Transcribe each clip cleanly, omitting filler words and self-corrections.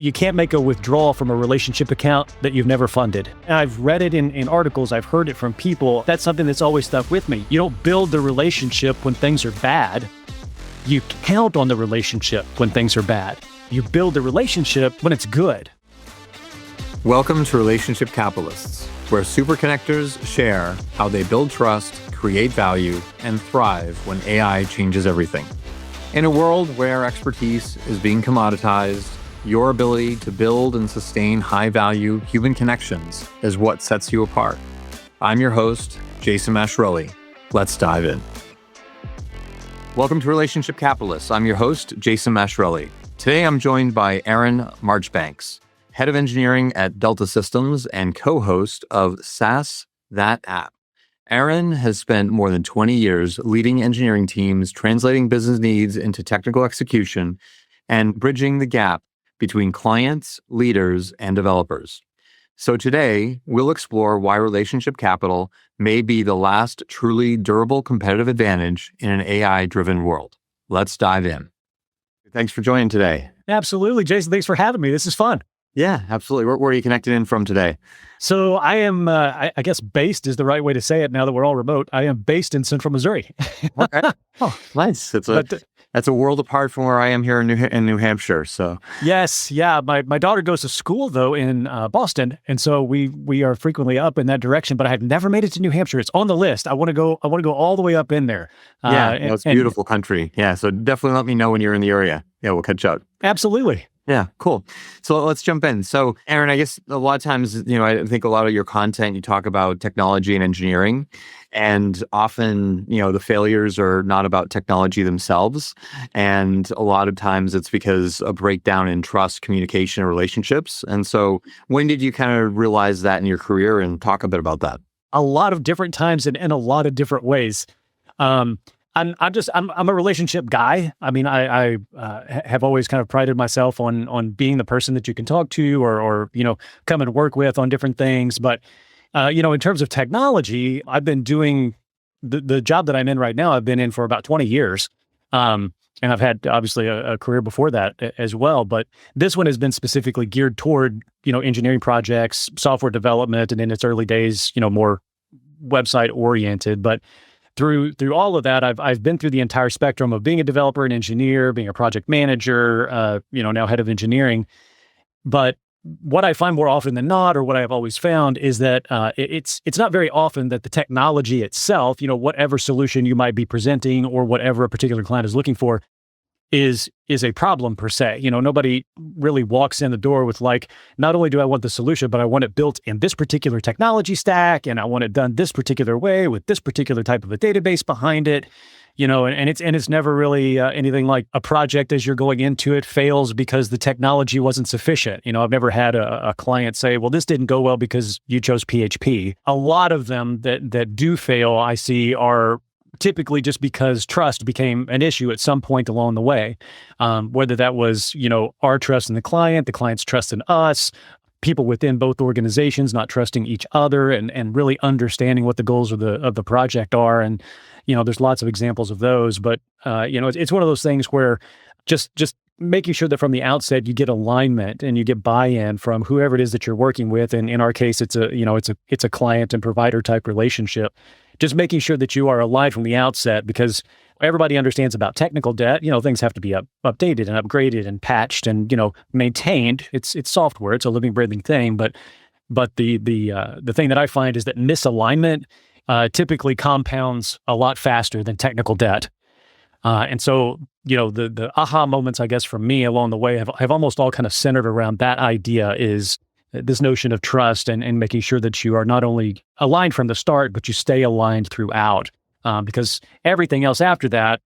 You can't make a withdrawal from a relationship account that you've never funded. And I've read it in articles, I've heard it from people. That's something that's always stuck with me. You don't build the relationship when things are bad. You count on the relationship when things are bad. You build the relationship when it's good. Welcome to Relationship Capitalists, where super connectors share how they build trust, create value, and thrive when AI changes everything. In a world where expertise is being commoditized, your ability to build and sustain high-value human connections is what sets you apart. I'm your host, Jason Masciarelli. Let's dive in. Welcome to Relationship Capitalists. I'm your host, Jason Masciarelli. Today, I'm joined by Aaron Marchbanks, head of engineering at Delta Systems and co-host of SaaS That App. Aaron has spent more than 20 years leading engineering teams, translating business needs into technical execution, and bridging the gap between clients, leaders, and developers. So today, we'll explore why relationship capital may be the last truly durable competitive advantage in an AI-driven world. Let's dive in. Thanks for joining today. Absolutely, Jason. Thanks for having me. This is fun. Yeah, absolutely. Where are you connected in from today? So I am, I guess based is the right way to say it now that we're all remote. I am based in central Missouri. Okay. Oh, nice. That's a world apart from where I am here in New Hampshire. So yes, yeah. My daughter goes to school though in Boston, and so we are frequently up in that direction. But I have never made it to New Hampshire. It's on the list. I want to go all the way up in there. It's beautiful country. Yeah, so definitely let me know when you're in the area. Yeah, we'll catch up. Absolutely. Yeah, cool. So let's jump in. So Aaron, I guess a lot of times, I think a lot of your content, you talk about technology and engineering, and often, the failures are not about technology themselves. And a lot of times it's because of breakdown in trust, communication, and relationships. And so when did you kind of realize that in your career, and talk a bit about that? A lot of different times and in a lot of different ways. I'm a relationship guy. I mean, I have always kind of prided myself on being the person that you can talk to or come and work with on different things. But, in terms of technology, I've been doing the job that I'm in right now. I've been in for about 20 years. And I've had obviously a career before that as well. But this one has been specifically geared toward, engineering projects, software development, and in its early days, more website oriented. But through all of that, I've been through the entire spectrum of being a developer, an engineer, being a project manager, now head of engineering. But what I find more often than not, or what I've always found, is that it's not very often that the technology itself, whatever solution you might be presenting or whatever a particular client is looking for, is a problem per se. Nobody really walks in the door with not only do I want the solution, but I want it built in this particular technology stack, and I want it done this particular way with this particular type of a database behind it. And it's never really anything like a project as you're going into it fails because the technology wasn't sufficient. I've never had a client say, well, this didn't go well because you chose PHP. A lot of them that do fail, I see, are typically just because trust became an issue at some point along the way, whether that was, our trust in the client's trust in us, people within both organizations not trusting each other and really understanding what the goals of the project are. And, there's lots of examples of those, but, it's one of those things where just making sure that from the outset you get alignment and you get buy-in from whoever it is that you're working with. And in our case, it's a client and provider type relationship. Just making sure that you are aligned from the outset, because everybody understands about technical debt. Things have to be updated and upgraded and patched and, maintained. It's software. It's a living, breathing thing. But the thing that I find is that misalignment typically compounds a lot faster than technical debt. And so, the aha moments, I guess, for me along the way have almost all kind of centered around that idea, is this notion of trust and making sure that you are not only aligned from the start, but you stay aligned throughout. Because everything else after that,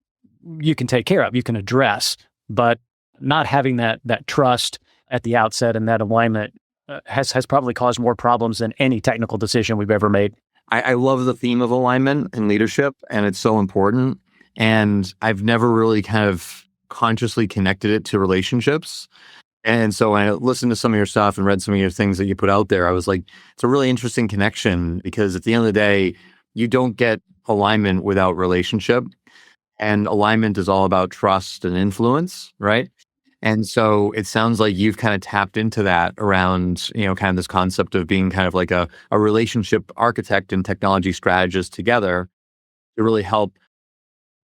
you can take care of, you can address, but not having that trust at the outset and that alignment has probably caused more problems than any technical decision we've ever made. I love the theme of alignment in leadership, and it's so important. And I've never really kind of consciously connected it to relationships. And so when I listened to some of your stuff and read some of your things that you put out there, I was like, it's a really interesting connection, because at the end of the day, you don't get alignment without relationship. And alignment is all about trust and influence, right? And so it sounds like you've kind of tapped into that around, kind of this concept of being kind of like a relationship architect and technology strategist together to really help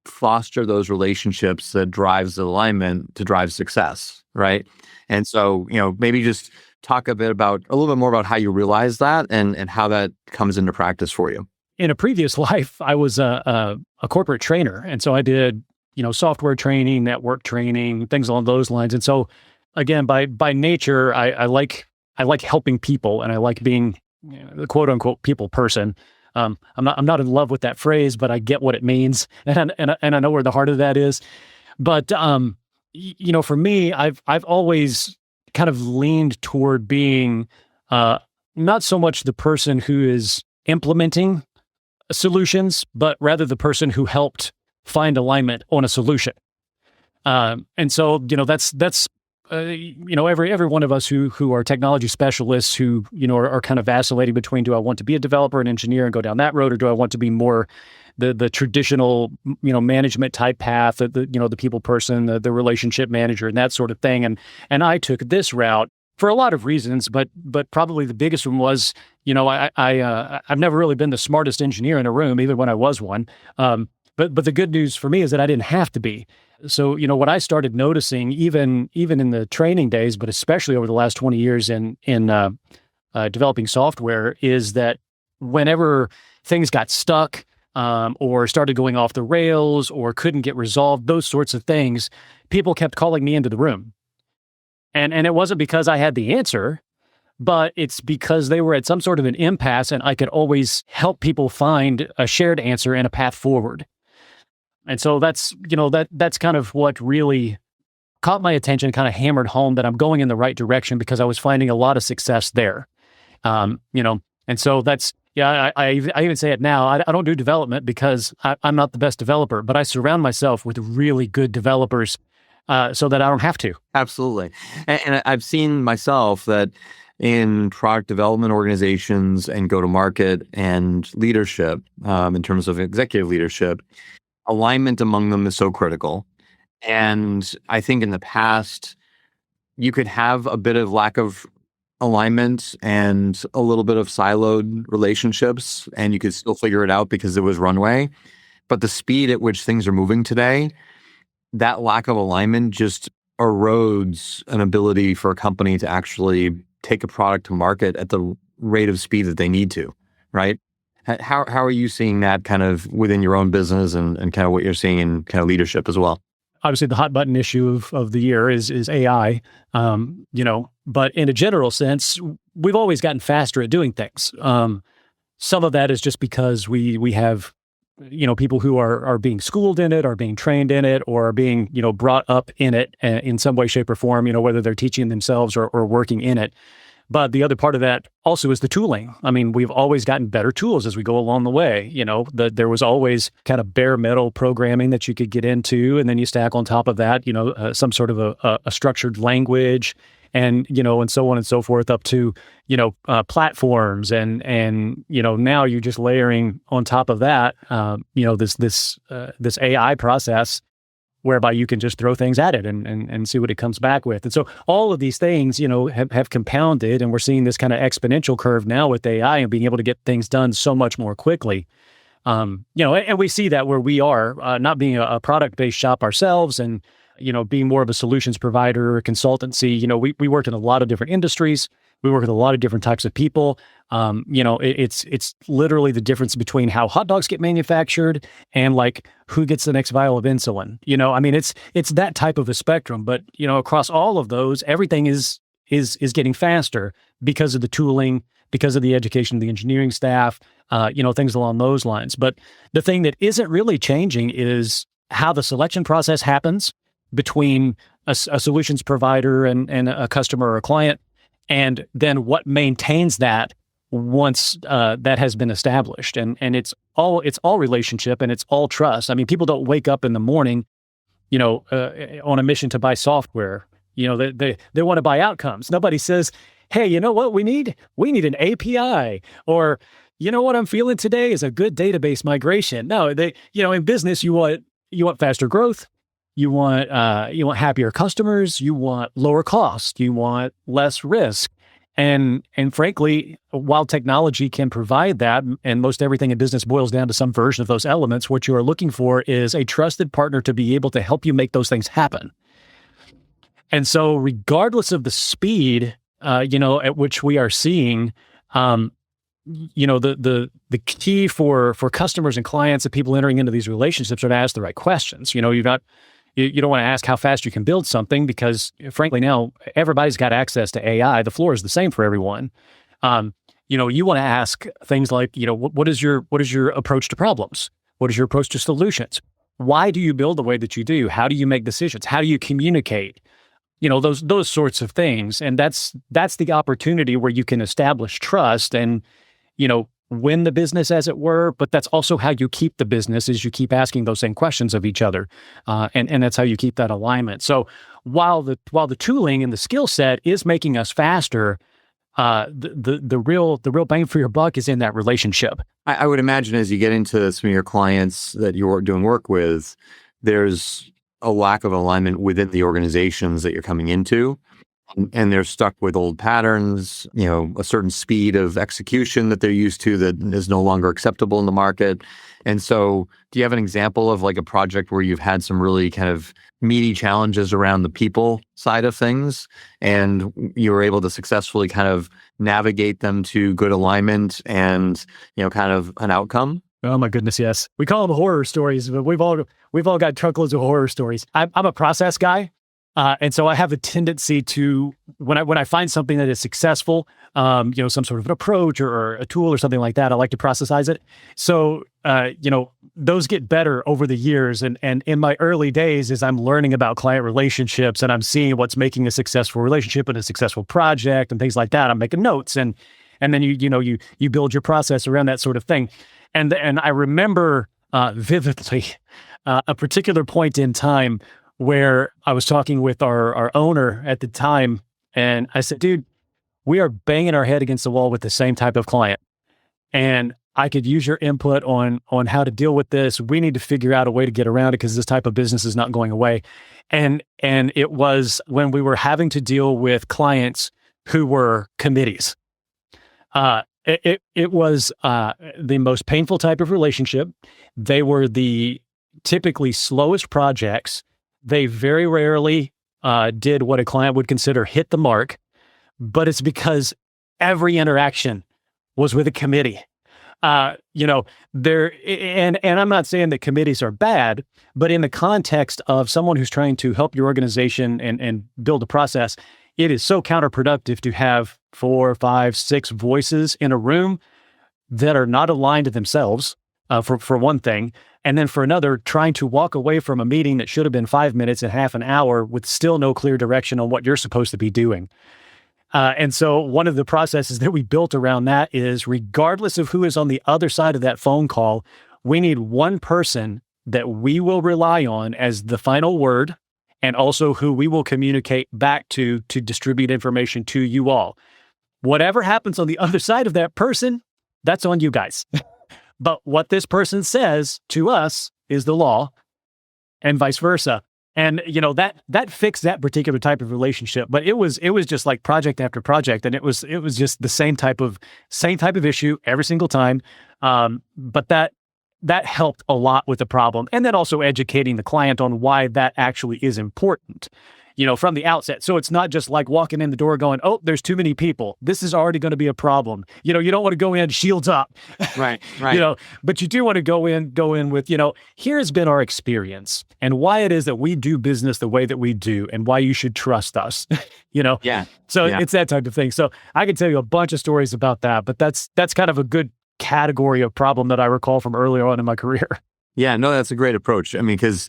foster those relationships that drives the alignment to drive success, right? And so, maybe just talk a little bit more about how you realize that and how that comes into practice for you. In a previous life, I was a corporate trainer. And so I did, software training, network training, things along those lines. And so again, by nature, I like helping people, and I like being the quote unquote people person. I'm not in love with that phrase, but I get what it means. And I know where the heart of that is. But, for me, I've always kind of leaned toward being not so much the person who is implementing solutions, but rather the person who helped find alignment on a solution. And so, that's every one of us who are technology specialists who, are kind of vacillating between, do I want to be a developer and engineer and go down that road, or do I want to be more the traditional, management type path, the people person, the relationship manager, and that sort of thing. And I took this route for a lot of reasons, but probably the biggest one was, I've never really been the smartest engineer in a room, even when I was one. But the good news for me is that I didn't have to be. So, what I started noticing, even in the training days, but especially over the last 20 years in developing software, is that whenever things got stuck, or started going off the rails, or couldn't get resolved, those sorts of things, people kept calling me into the room. And it wasn't because I had the answer, but it's because they were at some sort of an impasse, and I could always help people find a shared answer and a path forward. And so that's kind of what really caught my attention, kind of hammered home that I'm going in the right direction, because I was finding a lot of success there. And so that's, I even say it now. I don't do development because I'm not the best developer, but I surround myself with really good developers so that I don't have to. Absolutely. And I've seen myself that in product development organizations and go-to-market and leadership, in terms of executive leadership, alignment among them is so critical. And I think in the past, you could have a bit of lack of alignment and a little bit of siloed relationships, and you could still figure it out because it was runway. But the speed at which things are moving today, that lack of alignment just erodes an ability for a company to actually take a product to market at the rate of speed that they need to, right? How are you seeing that kind of within your own business and kind of what you're seeing in kind of leadership as well? Obviously, the hot button issue of the year is AI, but in a general sense, we've always gotten faster at doing things. Some of that is just because we have, people who are being schooled in it, are being trained in it, or are being, brought up in it in some way, shape, or form, whether they're teaching themselves or working in it. But the other part of that also is the tooling. I mean, we've always gotten better tools as we go along the way. There was always kind of bare metal programming that you could get into, and then you stack on top of that, some sort of a structured language, and and so on and so forth, up to platforms, and now you're just layering on top of that, this AI process, whereby you can just throw things at it and see what it comes back with. And so all of these things, have compounded, and we're seeing this kind of exponential curve now with AI and being able to get things done so much more quickly. And we see that where we are, not being a product-based shop ourselves, and, being more of a solutions provider or consultancy. We work in a lot of different industries. We work with a lot of different types of people. It's literally the difference between how hot dogs get manufactured and like who gets the next vial of insulin. It's that type of a spectrum. But across all of those, everything is getting faster because of the tooling, because of the education of the engineering staff, things along those lines. But the thing that isn't really changing is how the selection process happens between a solutions provider and a customer or a client, and then what maintains that once that has been established. And it's all relationship, and it's all trust. I mean, people don't wake up in the morning, on a mission to buy software. They want to buy outcomes. Nobody says, hey, you know what we need? We need an API, or what I'm feeling today is a good database migration. No, in business, you want faster growth. You want happier customers. You want lower cost. You want less risk. And frankly, while technology can provide that, and most everything in business boils down to some version of those elements, what you are looking for is a trusted partner to be able to help you make those things happen. And so, regardless of the speed, at which we are seeing, the key for customers and clients and people entering into these relationships are to ask the right questions. You don't want to ask how fast you can build something because, frankly, now everybody's got access to AI. The floor is the same for everyone. You want to ask things like, what is your approach to problems? What is your approach to solutions? Why do you build the way that you do? How do you make decisions? How do you communicate? Those sorts of things. And that's the opportunity where you can establish trust and, win the business, as it were. But that's also how you keep the business, is you keep asking those same questions of each other. And that's how you keep that alignment. So while the tooling and the skill set is making us faster, the real bang for your buck is in that relationship. I would imagine as you get into some of your clients that you're doing work with, there's a lack of alignment within the organizations that you're coming into. And they're stuck with old patterns, a certain speed of execution that they're used to that is no longer acceptable in the market. And so do you have an example of like a project where you've had some really kind of meaty challenges around the people side of things and you were able to successfully kind of navigate them to good alignment and, kind of an outcome? Oh my goodness, yes. We call them horror stories, but we've all got truckloads of horror stories. I'm a process guy. And so I have a tendency to, when I find something that is successful, some sort of an approach or a tool or something like that, I like to processize it. So, those get better over the years. And in my early days, as I'm learning about client relationships and I'm seeing what's making a successful relationship and a successful project and things like that, I'm making notes and then you build your process around that sort of thing. And I remember vividly a particular point in time where I was talking with our owner at the time, and I said, dude, we are banging our head against the wall with the same type of client. And I could use your input on how to deal with this. We need to figure out a way to get around it because this type of business is not going away. And it was when we were having to deal with clients who were committees. It was the most painful type of relationship. They were the typically slowest projects. They very rarely did what a client would consider hit the mark, but it's because every interaction was with a committee. There, and I'm not saying that committees are bad, but in the context of someone who's trying to help your organization and build a process, it is so counterproductive to have 4, 5, 6 voices in a room that are not aligned to themselves, for one thing. And then for another, trying to walk away from a meeting that should have been 5 minutes and half an hour with still no clear direction on what you're supposed to be doing. And so one of the processes that we built around that is, regardless of who is on the other side of that phone call, we need one person that we will rely on as the final word, and also who we will communicate back to distribute information to you all. Whatever happens on the other side of that person, that's on you guys. But what this person says to us is the law, and vice versa. And that fixed that particular type of relationship. But it was just like project after project, and it was just the same type of issue every single time. But that helped a lot with the problem, and then also educating the client on why that actually is important, from the outset. So it's not just like walking in the door going, oh, there's too many people. This is already going to be a problem. You don't want to go in shields up. Right. But you do want to go in with, here has been our experience and why it is that we do business the way that we do and why you should trust us, Yeah. So it's that type of thing. So I can tell you a bunch of stories about that, but that's kind of a good category of problem that I recall from earlier on in my career. Yeah, no, that's a great approach. I mean, because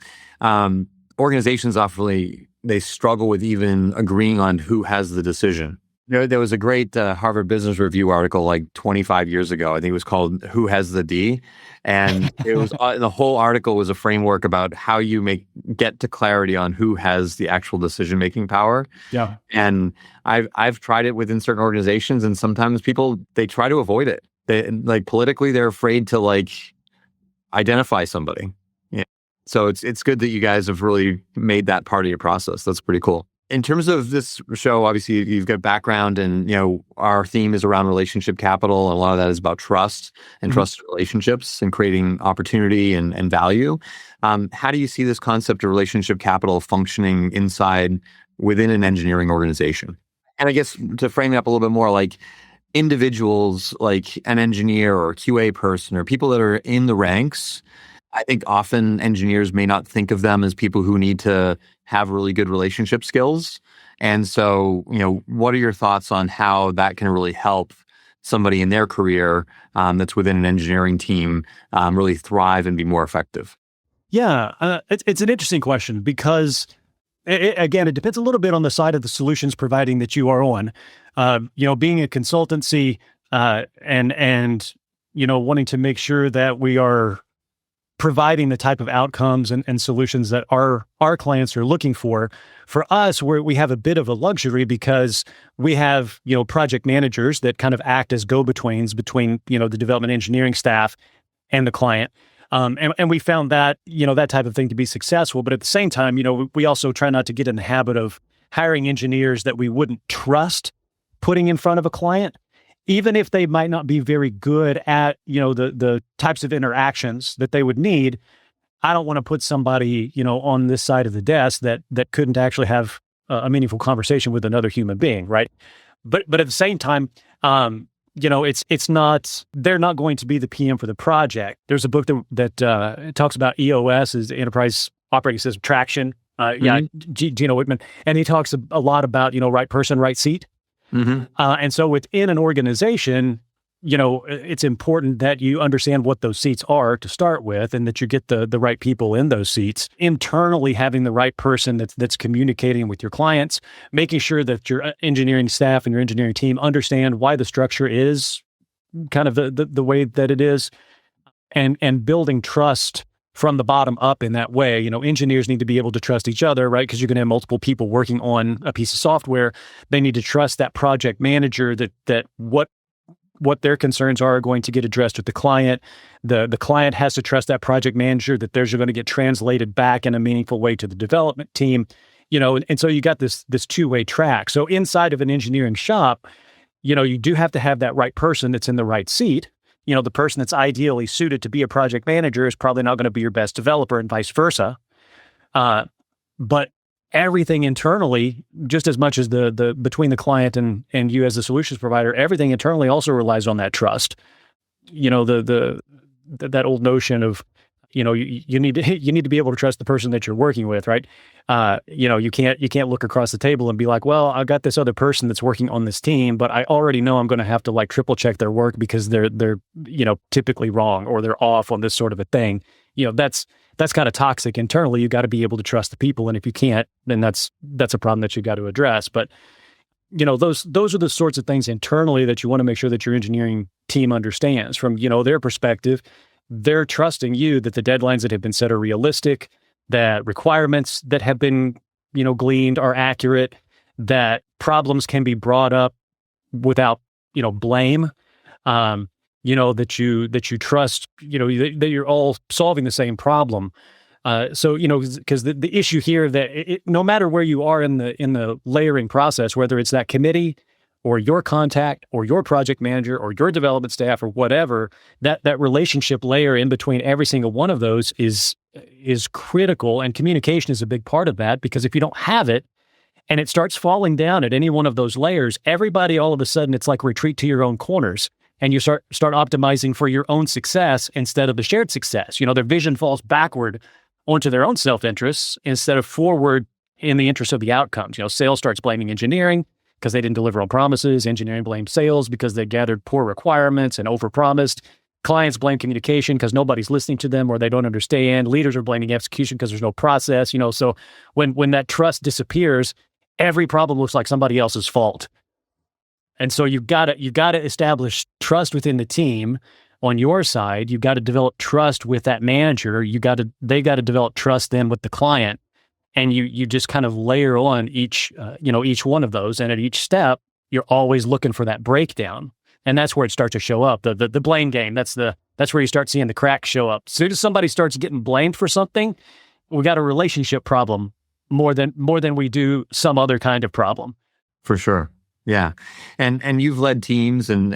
organizations often, they struggle with even agreeing on who has the decision. There was a great Harvard Business Review article like 25 years ago. I think it was called "Who Has the D?" And it was the whole article was a framework about how you get to clarity on who has the actual decision-making power. Yeah. And I've tried it within certain organizations, and sometimes people, they try to avoid it. They politically, they're afraid to identify somebody. Yeah. So it's good that you guys have really made that part of your process. That's pretty cool. In terms of this show, obviously you've got background, and our theme is around relationship capital, and a lot of that is about trust and trust relationships and creating opportunity and value. How do you see this concept of relationship capital functioning within an engineering organization? And I guess to frame it up a little bit more, like individuals, like an engineer or a QA person or people that are in the ranks, I think often engineers may not think of them as people who need to have really good relationship skills. And so, what are your thoughts on how that can really help somebody in their career that's within an engineering team really thrive and be more effective? Yeah, it's an interesting question because, again, it depends a little bit on the side of the solutions providing that you are on. Being a consultancy and wanting to make sure that we are providing the type of outcomes and solutions that our clients are looking for. For us, we have a bit of a luxury because we have, project managers that kind of act as go-betweens between, the development engineering staff and the client. And we found that, that type of thing to be successful. But at the same time, we also try not to get in the habit of hiring engineers that we wouldn't trust putting in front of a client, even if they might not be very good at, the types of interactions that they would need. I don't want to put somebody, on this side of the desk that couldn't actually have a meaningful conversation with another human being, right? But at the same time, it's not, they're not going to be the PM for the project. There's a book that talks about EOS, is Enterprise Operating System Traction. Gino Wickman, and he talks a lot about, right person, right seat. And so within an organization, it's important that you understand what those seats are to start with, and that you get the right people in those seats. Internally, having the right person that's communicating with your clients, making sure that your engineering staff and your engineering team understand why the structure is kind of the way that it is, and building trust from the bottom up in that way. Engineers need to be able to trust each other, right? Because you're going to have multiple people working on a piece of software. They need to trust that project manager that what their concerns are going to get addressed with the client. The client has to trust that project manager that theirs are going to get translated back in a meaningful way to the development team. And so you got this two-way track. So inside of an engineering shop, you do have to have that right person that's in the right seat. The person that's ideally suited to be a project manager is probably not going to be your best developer, and vice versa. But everything internally, just as much as the between the client and you as the solutions provider, everything internally also relies on that trust. That old notion of, you need to be able to trust the person that you're working with, right? You can't look across the table and be like, well, I got this other person that's working on this team, but I already know I'm going to have to triple check their work because they're typically wrong, or they're off on this sort of a thing. That's kind of toxic internally. You got to be able to trust the people, and if you can't, then that's a problem that you got to address. But those are the sorts of things internally that you want to make sure that your engineering team understands from their perspective. They're trusting you that the deadlines that have been set are realistic, that requirements that have been, gleaned are accurate, that problems can be brought up without, blame, that you trust, that you're all solving the same problem. So, because the issue here that no matter where you are in the layering process, whether it's that committee or your contact or your project manager or your development staff or whatever, that relationship layer in between every single one of those is critical, and communication is a big part of that, because if you don't have it and it starts falling down at any one of those layers, everybody all of a sudden, it's like retreat to your own corners, and you start optimizing for your own success instead of the shared success. Their vision falls backward onto their own self-interests instead of forward in the interest of the outcomes. Sales starts blaming engineering because they didn't deliver on promises. Engineering blames sales because they gathered poor requirements and overpromised. Clients blame communication because nobody's listening to them or they don't understand. Leaders are blaming execution because there's no process. So when that trust disappears, every problem looks like somebody else's fault. And so you've got to establish trust within the team on your side. You've got to develop trust with that manager. They got to develop trust then with the client. And you just kind of layer on each one of those. And at each step, you're always looking for that breakdown. And that's where it starts to show up. The blame game. That's where you start seeing the cracks show up. As soon as somebody starts getting blamed for something, we got a relationship problem more than we do some other kind of problem. For sure. Yeah. And you've led teams and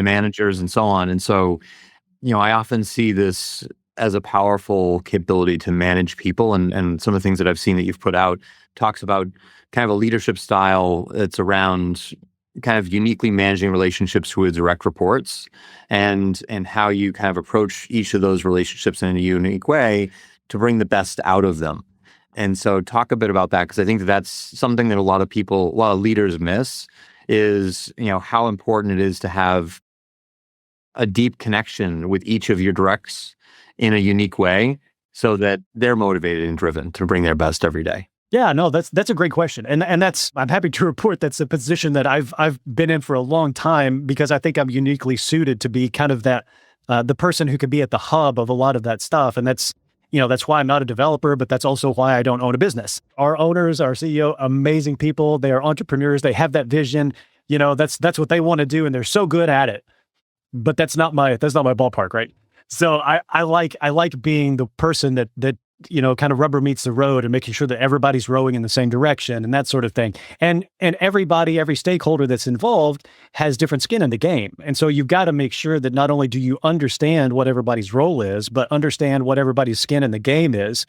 managers and so on. And so, I often see this as a powerful capability to manage people. And some of the things that I've seen that you've put out talks about kind of a leadership style that's around kind of uniquely managing relationships with direct reports and how you kind of approach each of those relationships in a unique way to bring the best out of them. And so talk a bit about that, because I think that's something that a lot of leaders miss is, how important it is to have a deep connection with each of your directs in a unique way so that they're motivated and driven to bring their best every day. Yeah, no, that's a great question. And I'm happy to report that's a position that I've been in for a long time, because I think I'm uniquely suited to be kind of that, the person who could be at the hub of a lot of that stuff. And that's why I'm not a developer, but that's also why I don't own a business. Our owners, our CEO, amazing people. They are entrepreneurs. They have that vision. That's what they want to do, and they're so good at it. But that's not my ballpark, right? So I like being the person that kind of rubber meets the road and making sure that everybody's rowing in the same direction and that sort of thing. And every stakeholder that's involved has different skin in the game. And so you've got to make sure that not only do you understand what everybody's role is, but understand what everybody's skin in the game is,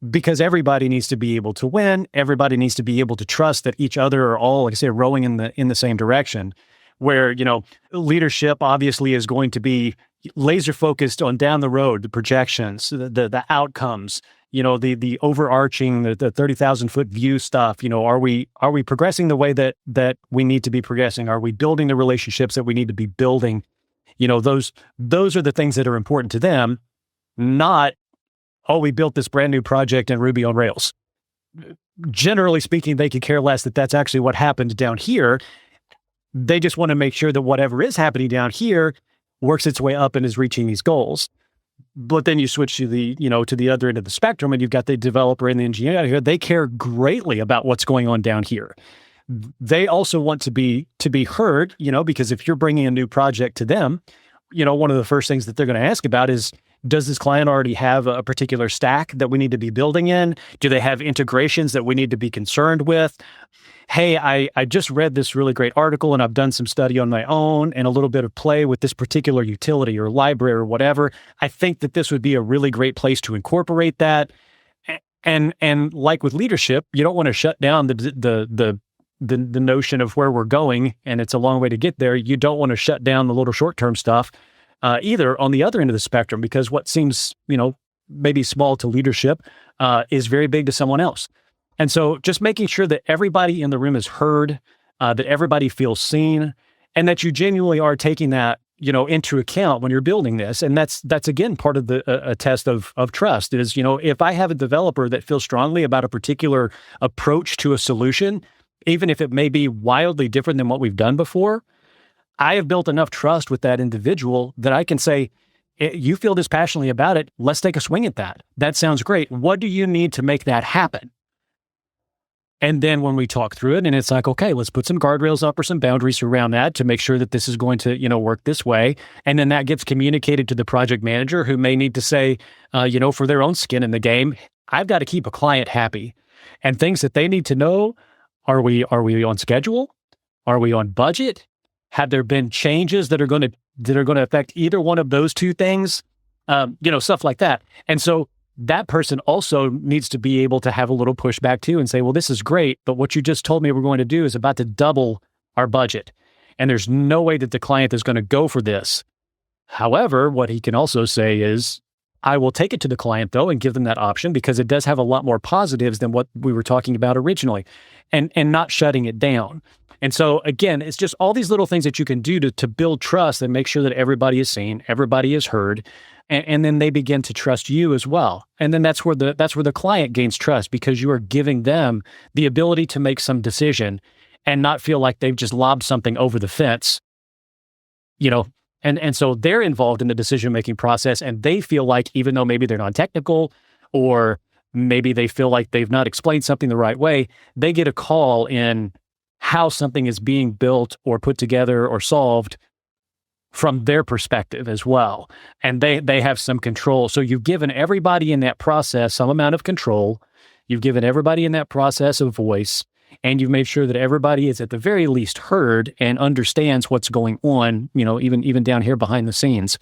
because everybody needs to be able to win. Everybody needs to be able to trust that each other are all, like I say, rowing in the same direction. Where, leadership obviously is going to be laser focused on down the road, the projections, the outcomes, the overarching, the 30,000 foot view stuff. Are we progressing the way that we need to be progressing? Are we building the relationships that we need to be building? Those are the things that are important to them, not, oh, we built this brand new project in Ruby on Rails. Generally speaking, they could care less that that's actually what happened down here. They just want to make sure that whatever is happening down here works its way up and is reaching these goals. But then you switch to the other end of the spectrum, and you've got the developer and the engineer out here. They care greatly about what's going on down here. They also want to be heard, because if you're bringing a new project to them, one of the first things that they're going to ask about is, does this client already have a particular stack that we need to be building in? Do they have integrations that we need to be concerned with? Hey, I just read this really great article and I've done some study on my own and a little bit of play with this particular utility or library or whatever. I think that this would be a really great place to incorporate that. And like with leadership, you don't want to shut down the notion of where we're going, and it's a long way to get there. You don't want to shut down the little short-term stuff either on the other end of the spectrum, because what seems, maybe small to leadership is very big to someone else. And so just making sure that everybody in the room is heard, that everybody feels seen, and that you genuinely are taking that, into account when you're building this. And that's again, part of a test of trust is, if I have a developer that feels strongly about a particular approach to a solution, even if it may be wildly different than what we've done before, I have built enough trust with that individual that I can say, you feel this passionately about it, let's take a swing at that. That sounds great. What do you need to make that happen? And then when we talk through it, and it's like, okay, let's put some guardrails up or some boundaries around that to make sure that this is going to, work this way. And then that gets communicated to the project manager, who may need to say, for their own skin in the game, I've got to keep a client happy. And things that they need to know, are we on schedule? Are we on budget? Have there been changes that are going to affect either one of those two things? Stuff like that. And so that person also needs to be able to have a little pushback too and say, well, this is great, but what you just told me we're going to do is about to double our budget. And there's no way that the client is going to go for this. However, what he can also say is, I will take it to the client though and give them that option, because it does have a lot more positives than what we were talking about originally, and not shutting it down. And so again, it's just all these little things that you can do to build trust and make sure that everybody is seen, everybody is heard, and then they begin to trust you as well. And then that's where the client gains trust, because you are giving them the ability to make some decision and not feel like they've just lobbed something over the fence, And so they're involved in the decision-making process, and they feel like, even though maybe they're non-technical, or maybe they feel like they've not explained something the right way, they get a call in how something is being built or put together or solved from their perspective as well. And they have some control. So you've given everybody in that process some amount of control. You've given everybody in that process a voice, and you've made sure that everybody is at the very least heard and understands what's going on, even down here behind the scenes.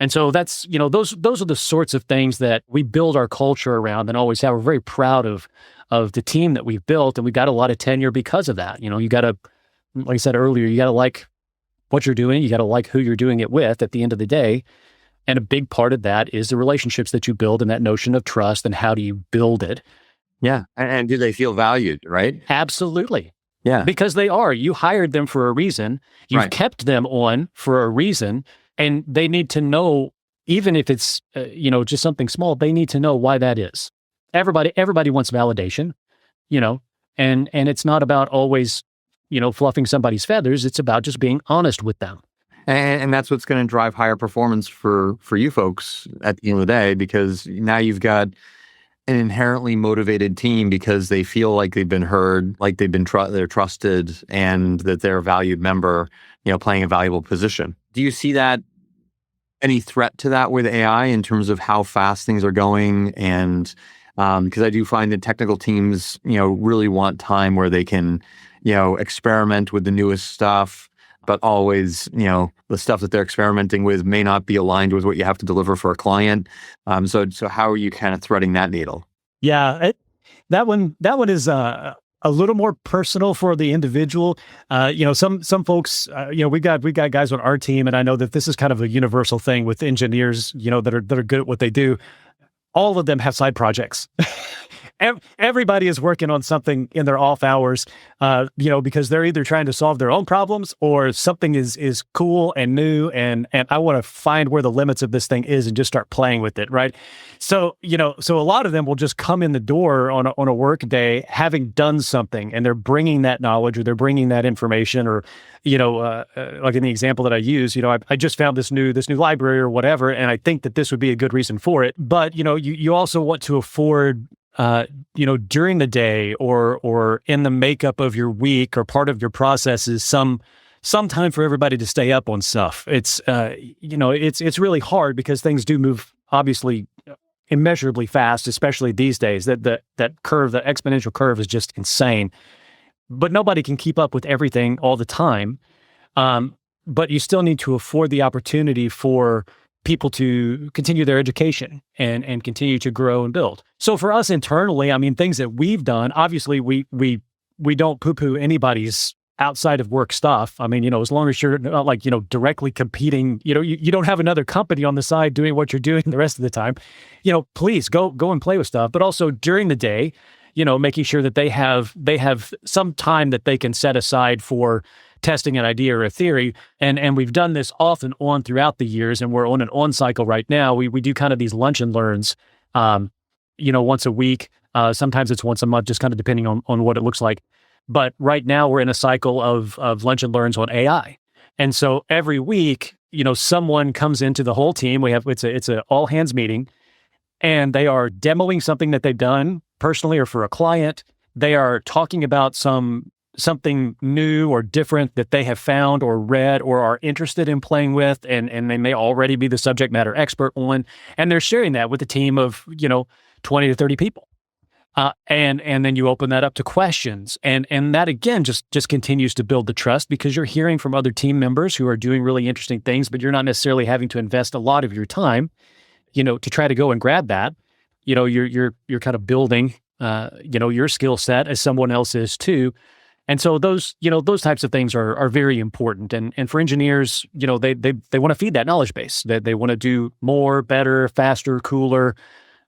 And so that's, those are the sorts of things that we build our culture around and always have. We're very proud of the team that we've built, and we've got a lot of tenure because of that. You got to, like I said earlier, you got to like what you're doing. You got to like who you're doing it with at the end of the day. And a big part of that is the relationships that you build and that notion of trust and how do you build it. Yeah. And do they feel valued, right? Absolutely. Yeah. Because they are. You hired them for a reason. You've kept them on for a reason. And they need to know, even if it's, just something small, they need to know why that is. Everybody wants validation, and it's not about always, fluffing somebody's feathers. It's about just being honest with them. And that's what's going to drive higher performance for you folks at the end of the day, because now you've got an inherently motivated team because they feel like they've been heard, like they're trusted, and that they're a valued member, playing a valuable position. Do you see that any threat to that with AI in terms of how fast things are going? And because I do find that technical teams, really want time where they can, experiment with the newest stuff, but always, the stuff that they're experimenting with may not be aligned with what you have to deliver for a client. So how are you kind of threading that needle? Yeah, that one is a little more personal for the individual. Some folks, we got guys on our team, and I know that this is kind of a universal thing with engineers, that are good at what they do. All of them have side projects. Everybody is working on something in their off hours, because they're either trying to solve their own problems or something is cool and new, and I want to find where the limits of this thing is and just start playing with it, right? So, so a lot of them will just come in the door on a work day having done something, and they're bringing that knowledge or they're bringing that information, or, like in the example that I use, I just found this new library or whatever, and I think that this would be a good reason for it. But, you also want to afford during the day or in the makeup of your week or part of your processes, some time for everybody to stay up on stuff. It's, it's really hard because things do move obviously immeasurably fast, especially these days. That curve, the exponential curve is just insane, but nobody can keep up with everything all the time. But you still need to afford the opportunity for people to continue their education and continue to grow and build. So for us internally, things that we've done, obviously we don't poo-poo anybody's outside of work stuff. As long as you're not directly competing, you don't have another company on the side doing what you're doing the rest of the time, please go and play with stuff. But also during the day, making sure that they have some time that they can set aside for testing an idea or a theory. And we've done this off and on throughout the years, and we're on an on cycle right now. We do kind of these lunch and learns, once a week. Sometimes it's once a month, just kind of depending on what it looks like. But right now we're in a cycle of lunch and learns on AI. And so every week, someone comes into the whole team. It's a all hands meeting, and they are demoing something that they've done personally or for a client. They are talking about something new or different that they have found or read or are interested in playing with, and they may already be the subject matter expert on, and they're sharing that with a team of 20 to 30 people, and then you open that up to questions, and that again just continues to build the trust, because you're hearing from other team members who are doing really interesting things, but you're not necessarily having to invest a lot of your time to try to go and grab that. You're kind of building your skill set as someone else is too. And so those types of things are very important. And for engineers, they want to feed that knowledge base. They want to do more, better, faster, cooler,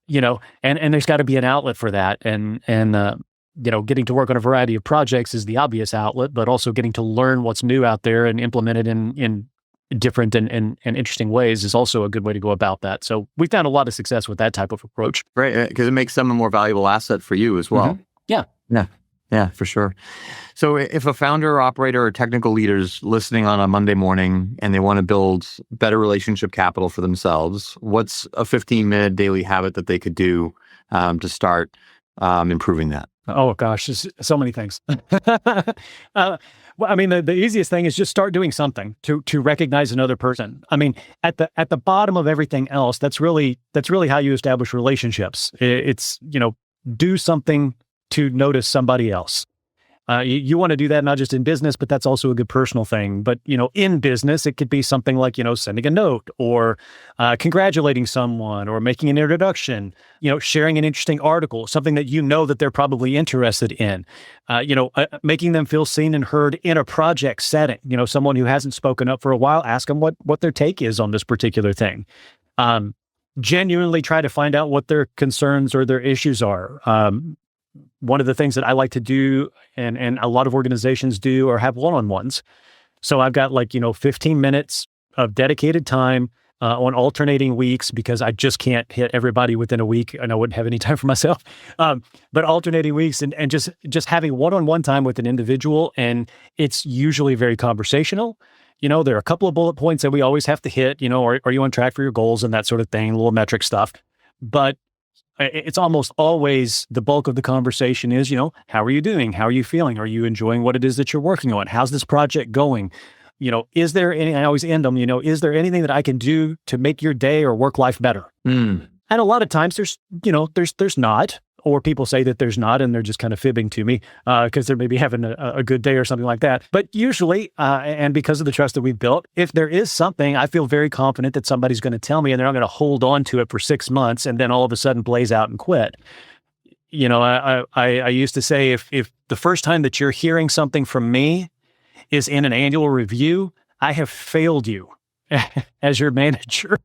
and there's got to be an outlet for that. And getting to work on a variety of projects is the obvious outlet, but also getting to learn what's new out there and implement it in different and interesting ways is also a good way to go about that. So we found a lot of success with that type of approach. Right, because it makes them a more valuable asset for you as well. Mm-hmm. Yeah, for sure. So if a founder or operator or technical leader's listening on a Monday morning and they want to build better relationship capital for themselves, what's a 15-minute daily habit that they could do to start improving that? Oh gosh, there's so many things. Well, I mean, the easiest thing is just start doing something to recognize another person. I mean, at the bottom of everything else, that's really how you establish relationships. It's, do something to notice somebody else. You want to do that not just in business, but that's also a good personal thing. But, in business, it could be something like, sending a note or congratulating someone or making an introduction, sharing an interesting article, something that that they're probably interested in, making them feel seen and heard in a project setting. Someone who hasn't spoken up for a while, ask them what their take is on this particular thing. Genuinely try to find out what their concerns or their issues are. One of the things that I like to do, and a lot of organizations do, are have one-on-ones. So I've got 15 minutes of dedicated time on alternating weeks, because I just can't hit everybody within a week, and I wouldn't have any time for myself. But alternating weeks and just having one-on-one time with an individual, and it's usually very conversational. There are a couple of bullet points that we always have to hit. Are you on track for your goals and that sort of thing, little metric stuff. But it's almost always the bulk of the conversation is, how are you doing? How are you feeling? Are you enjoying what it is that you're working on? How's this project going? Is there any, I always end them, is there anything that I can do to make your day or work life better? And a lot of times there's not, or people say that there's not, and they're just kind of fibbing to me because they're maybe having a good day or something like that. But usually, and because of the trust that we've built, if there is something, I feel very confident that somebody's going to tell me, and they're not going to hold on to it for 6 months and then all of a sudden blaze out and quit. I used to say, if the first time that you're hearing something from me is in an annual review, I have failed you as your manager.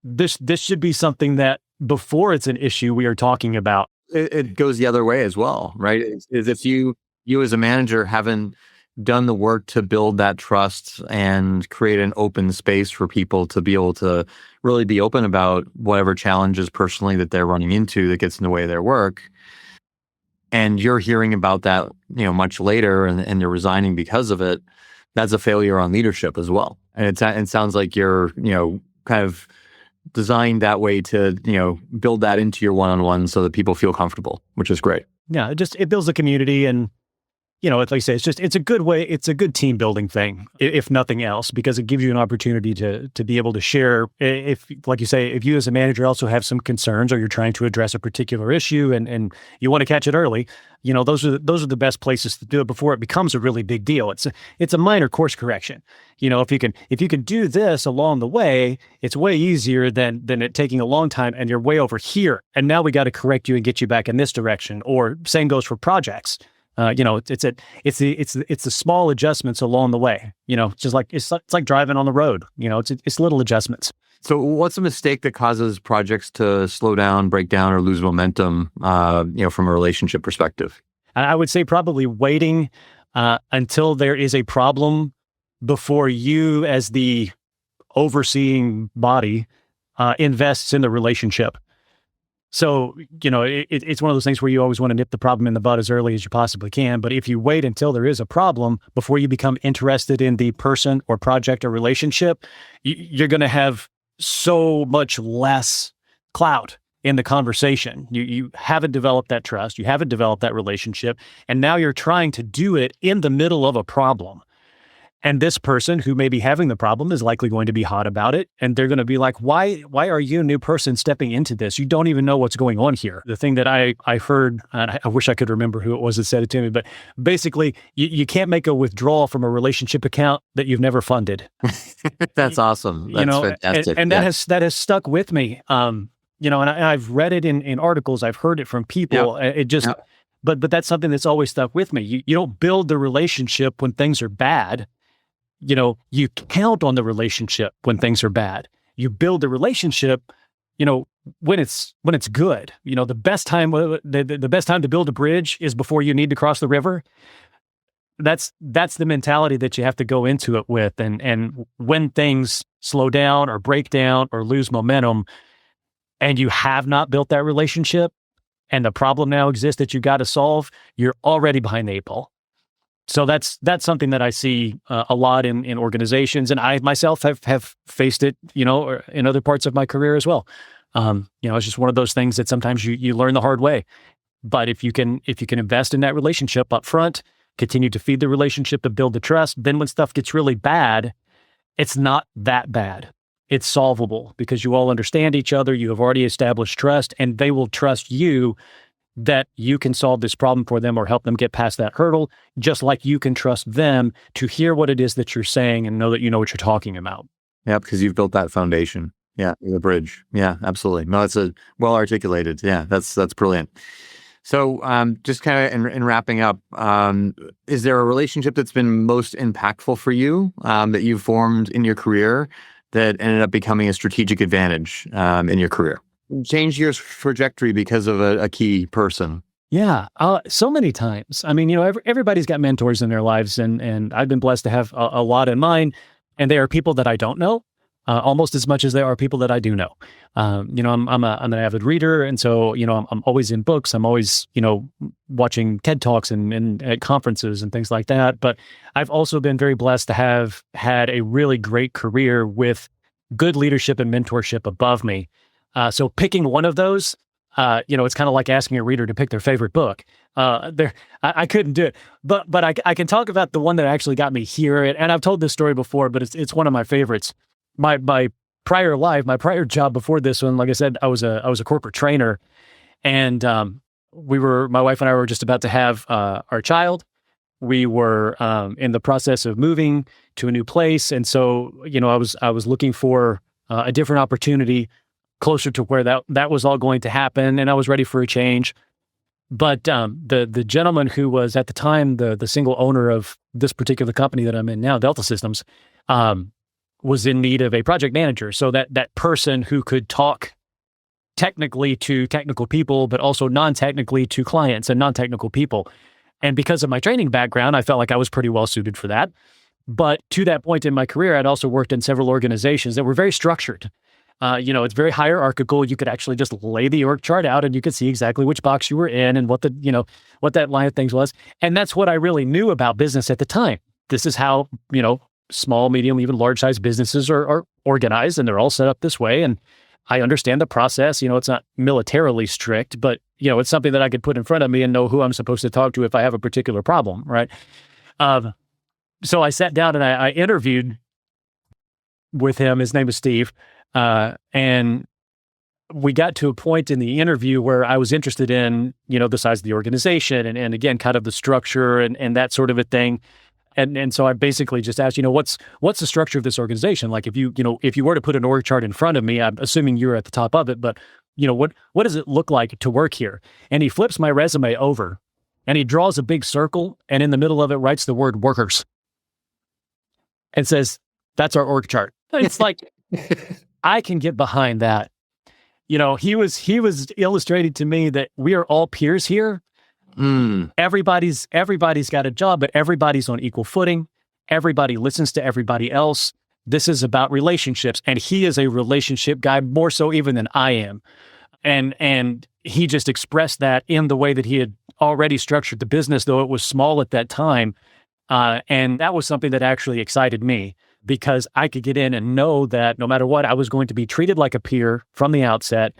This should be something that before it's an issue we are talking about. It goes the other way as well, right? Is if you as a manager haven't done the work to build that trust and create an open space for people to be able to really be open about whatever challenges personally that they're running into that gets in the way of their work, and you're hearing about that, much later, and they're resigning because of it, that's a failure on leadership as well. And it sounds like you're, kind of designed that way to, build that into your one-on-one so that people feel comfortable, which is great. Yeah, it builds a community, and like I say, it's a good way. It's a good team building thing, if nothing else, because it gives you an opportunity to be able to share. If, like you say, if you as a manager also have some concerns, or you're trying to address a particular issue and you want to catch it early, those are the best places to do it before it becomes a really big deal. It's a minor course correction. If you can do this along the way, it's way easier than it taking a long time and you're way over here, and now we got to correct you and get you back in this direction. Or same goes for projects. It's the small adjustments along the way. Just like it's like driving on the road. It's little adjustments. So, what's a mistake that causes projects to slow down, break down, or lose momentum? From a relationship perspective, I would say probably waiting until there is a problem before you, as the overseeing body, invests in the relationship. So, it's one of those things where you always want to nip the problem in the bud as early as you possibly can. But if you wait until there is a problem before you become interested in the person or project or relationship, you're going to have so much less clout in the conversation. You haven't developed that trust. You haven't developed that relationship. And now you're trying to do it in the middle of a problem. And this person who may be having the problem is likely going to be hot about it. And they're going to be like, why are you, a new person, stepping into this? You don't even know what's going on here. The thing that I heard, and I wish I could remember who it was that said it to me, but basically, you can't make a withdrawal from a relationship account that you've never funded. That's awesome. That's fantastic. And that has stuck with me. And I've read it in articles. I've heard it from people. Yep. It just, yep. But that's something that's always stuck with me. You don't build the relationship when things are bad. You count on the relationship when things are bad. You build the relationship, when it's good. The best time to build a bridge is before you need to cross the river. That's the mentality that you have to go into it with. And when things slow down or break down or lose momentum, and you have not built that relationship, and the problem now exists that you got to solve, you're already behind the 8 ball. So that's something that I see a lot in organizations, and I myself have faced it, in other parts of my career as well. It's just one of those things that sometimes you learn the hard way. But if you can invest in that relationship up front, continue to feed the relationship, to build the trust. Then when stuff gets really bad, it's not that bad. It's solvable because you all understand each other. You have already established trust, and they will trust you that you can solve this problem for them or help them get past that hurdle, just like you can trust them to hear what it is that you're saying and know that you know what you're talking about. Yeah, because you've built that foundation. Yeah, the bridge. Yeah, absolutely. No, it's a well articulated. Yeah, that's brilliant. So just kind of in wrapping up, is there a relationship that's been most impactful for you that you've formed in your career that ended up becoming a strategic advantage in your career? Changed your trajectory because of a key person? Yeah, so many times. I mean, everybody's got mentors in their lives, and I've been blessed to have a lot in mine, and they are people that I don't know. Almost as much as there are people that I do know. I'm an avid reader. And so, I'm always in books. I'm always, watching TED Talks and at conferences and things like that. But I've also been very blessed to have had a really great career with good leadership and mentorship above me. So picking one of those, it's kind of like asking a reader to pick their favorite book. I couldn't do it, but I can talk about the one that actually got me here. And I've told this story before, but it's one of my favorites. My prior life, my prior job before this one, like I said, I was a corporate trainer, and my wife and I were just about to have our child. We were in the process of moving to a new place, and so I was looking for a different opportunity closer to where that was all going to happen, and I was ready for a change. But the gentleman who was at the time the single owner of this particular company that I'm in now, Delta Systems, was in need of a project manager. So that person who could talk technically to technical people, but also non-technically to clients and non-technical people. And because of my training background, I felt like I was pretty well suited for that. But to that point in my career, I'd also worked in several organizations that were very structured. It's very hierarchical. You could actually just lay the org chart out and you could see exactly which box you were in and what that line of things was. And that's what I really knew about business at the time. This is how, small, medium, even large-sized businesses are organized, and they're all set up this way. And I understand the process. It's not militarily strict, but, it's something that I could put in front of me and know who I'm supposed to talk to if I have a particular problem, right? So I sat down and I interviewed with him. His name is Steve. And we got to a point in the interview where I was interested in, the size of the organization and again, kind of the structure and that sort of a thing. And so I basically just asked, what's the structure of this organization? Like if you were to put an org chart in front of me, I'm assuming you're at the top of it, but what does it look like to work here? And he flips my resume over and he draws a big circle and in the middle of it writes the word workers and says, that's our org chart. It's like, I can get behind that. He was illustrating to me that we are all peers here. Everybody's got a job, but everybody's on equal footing. Everybody listens to everybody else. This is about relationships, and he is a relationship guy more so even than I am. And he just expressed that in the way that he had already structured the business, though it was small at that time. And that was something that actually excited me because I could get in and know that no matter what, I was going to be treated like a peer from the outset,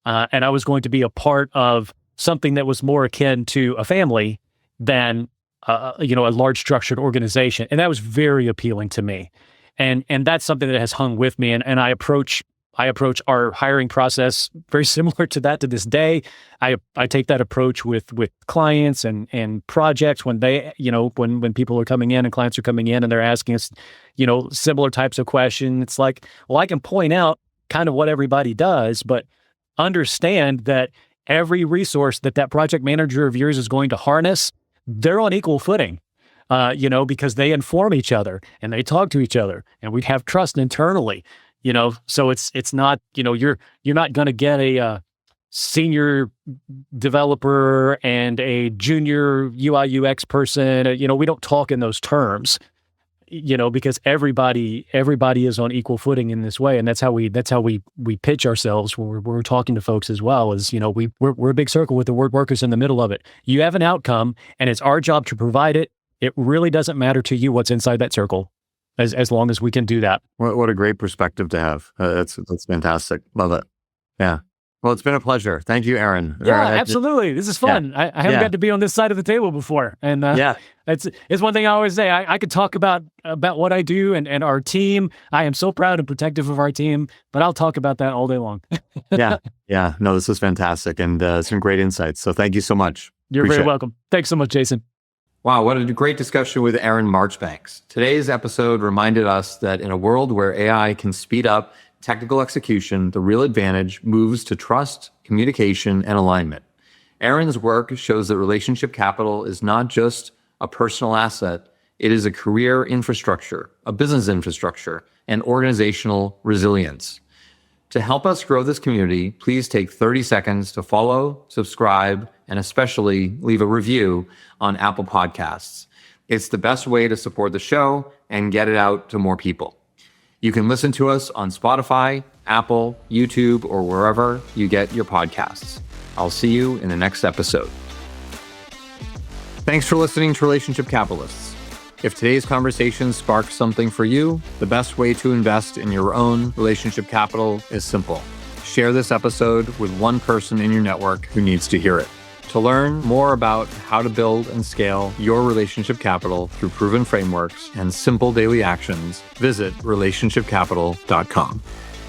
and I was going to be a part of something that was more akin to a family than, a large structured organization. And that was very appealing to me. And that's something that has hung with me. And I approach our hiring process very similar to that to this day. I take that approach with clients and projects when they, when people are coming in and clients are coming in and they're asking us, similar types of questions. It's like, well, I can point out kind of what everybody does, but understand that every resource that project manager of yours is going to harness, they're on equal footing, because they inform each other and they talk to each other and we have trust internally, so it's not, you're not going to get a senior developer and a junior UI UX person. We don't talk in those terms, because everybody is on equal footing in this way. And that's how we pitch ourselves when we're talking to folks as well is, we're a big circle with the word workers in the middle of it. You have an outcome and it's our job to provide it. It really doesn't matter to you what's inside that circle as long as we can do that. What a great perspective to have. That's fantastic. Love it. Yeah. Well, it's been a pleasure. Thank you, Aaron. Yeah, absolutely. This is fun. I haven't got to be on this side of the table before. And it's one thing I always say. I could talk about what I do and our team. I am so proud and protective of our team, but I'll talk about that all day long. Yeah. No, this is fantastic and some great insights. So thank you so much. You're very welcome. Thanks so much, Jason. Wow, what a great discussion with Aaron Marchbanks. Today's episode reminded us that in a world where AI can speed up technical execution, the real advantage moves to trust, communication, and alignment. Aaron's work shows that relationship capital is not just a personal asset, it is a career infrastructure, a business infrastructure, and organizational resilience. To help us grow this community, please take 30 seconds to follow, subscribe, and especially leave a review on Apple Podcasts. It's the best way to support the show and get it out to more people. You can listen to us on Spotify, Apple, YouTube, or wherever you get your podcasts. I'll see you in the next episode. Thanks for listening to Relationship Capitalists. If today's conversation sparked something for you, the best way to invest in your own relationship capital is simple. Share this episode with one person in your network who needs to hear it. To learn more about how to build and scale your relationship capital through proven frameworks and simple daily actions, visit relationshipcapital.com.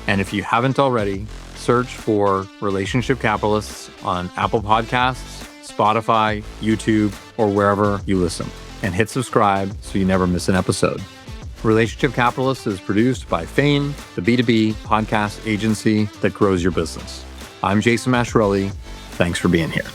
And if you haven't already, search for Relationship Capitalists on Apple Podcasts, Spotify, YouTube, or wherever you listen, and hit subscribe so you never miss an episode. Relationship Capitalists is produced by Fane, the B2B podcast agency that grows your business. I'm Jason Masciarelli. Thanks for being here.